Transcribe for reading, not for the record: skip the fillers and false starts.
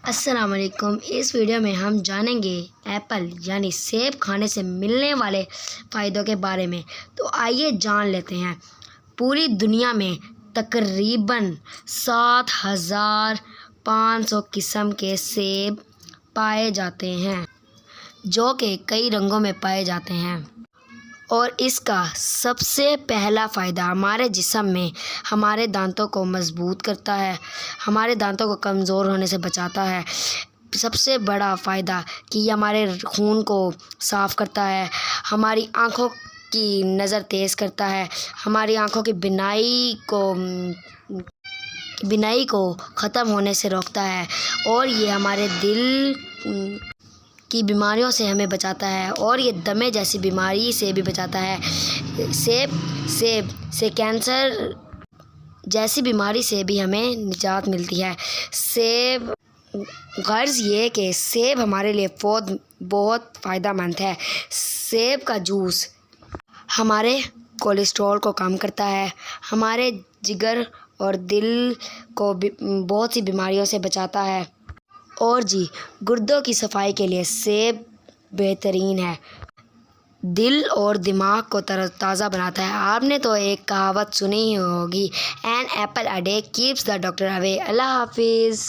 السلام علیکم۔ اس ویڈیو میں ہم جانیں گے ایپل یعنی سیب کھانے سے ملنے والے فائدوں کے بارے میں۔ تو آئیے جان لیتے ہیں۔ پوری دنیا میں تقریباً 7,500 قسم کے سیب پائے جاتے ہیں جو کہ کئی رنگوں میں پائے جاتے ہیں، اور اس کا سب سے پہلا فائدہ ہمارے جسم میں ہمارے دانتوں کو مضبوط کرتا ہے، ہمارے دانتوں کو کمزور ہونے سے بچاتا ہے۔ سب سے بڑا فائدہ کہ یہ ہمارے خون کو صاف کرتا ہے، ہماری آنکھوں کی نظر تیز کرتا ہے، ہماری آنکھوں کی بینائی کو ختم ہونے سے روکتا ہے، اور یہ ہمارے دل کی بیماریوں سے ہمیں بچاتا ہے، اور یہ دمے جیسی بیماری سے بھی بچاتا ہے۔ سیب سے کینسر جیسی بیماری سے بھی ہمیں نجات ملتی ہے۔ غرض یہ کہ سیب ہمارے لیے بہت فائدہ مند ہے۔ سیب کا جوس ہمارے کولیسٹرول کو کم کرتا ہے، ہمارے جگر اور دل کو بہت سی بیماریوں سے بچاتا ہے، اور گردوں کی صفائی کے لیے سیب بہترین ہے۔ دل اور دماغ کو تر و تازہ بناتا ہے۔ آپ نے تو ایک کہاوت سنی ہی ہوگی، "an apple a day keeps the doctor away". اللہ حافظ۔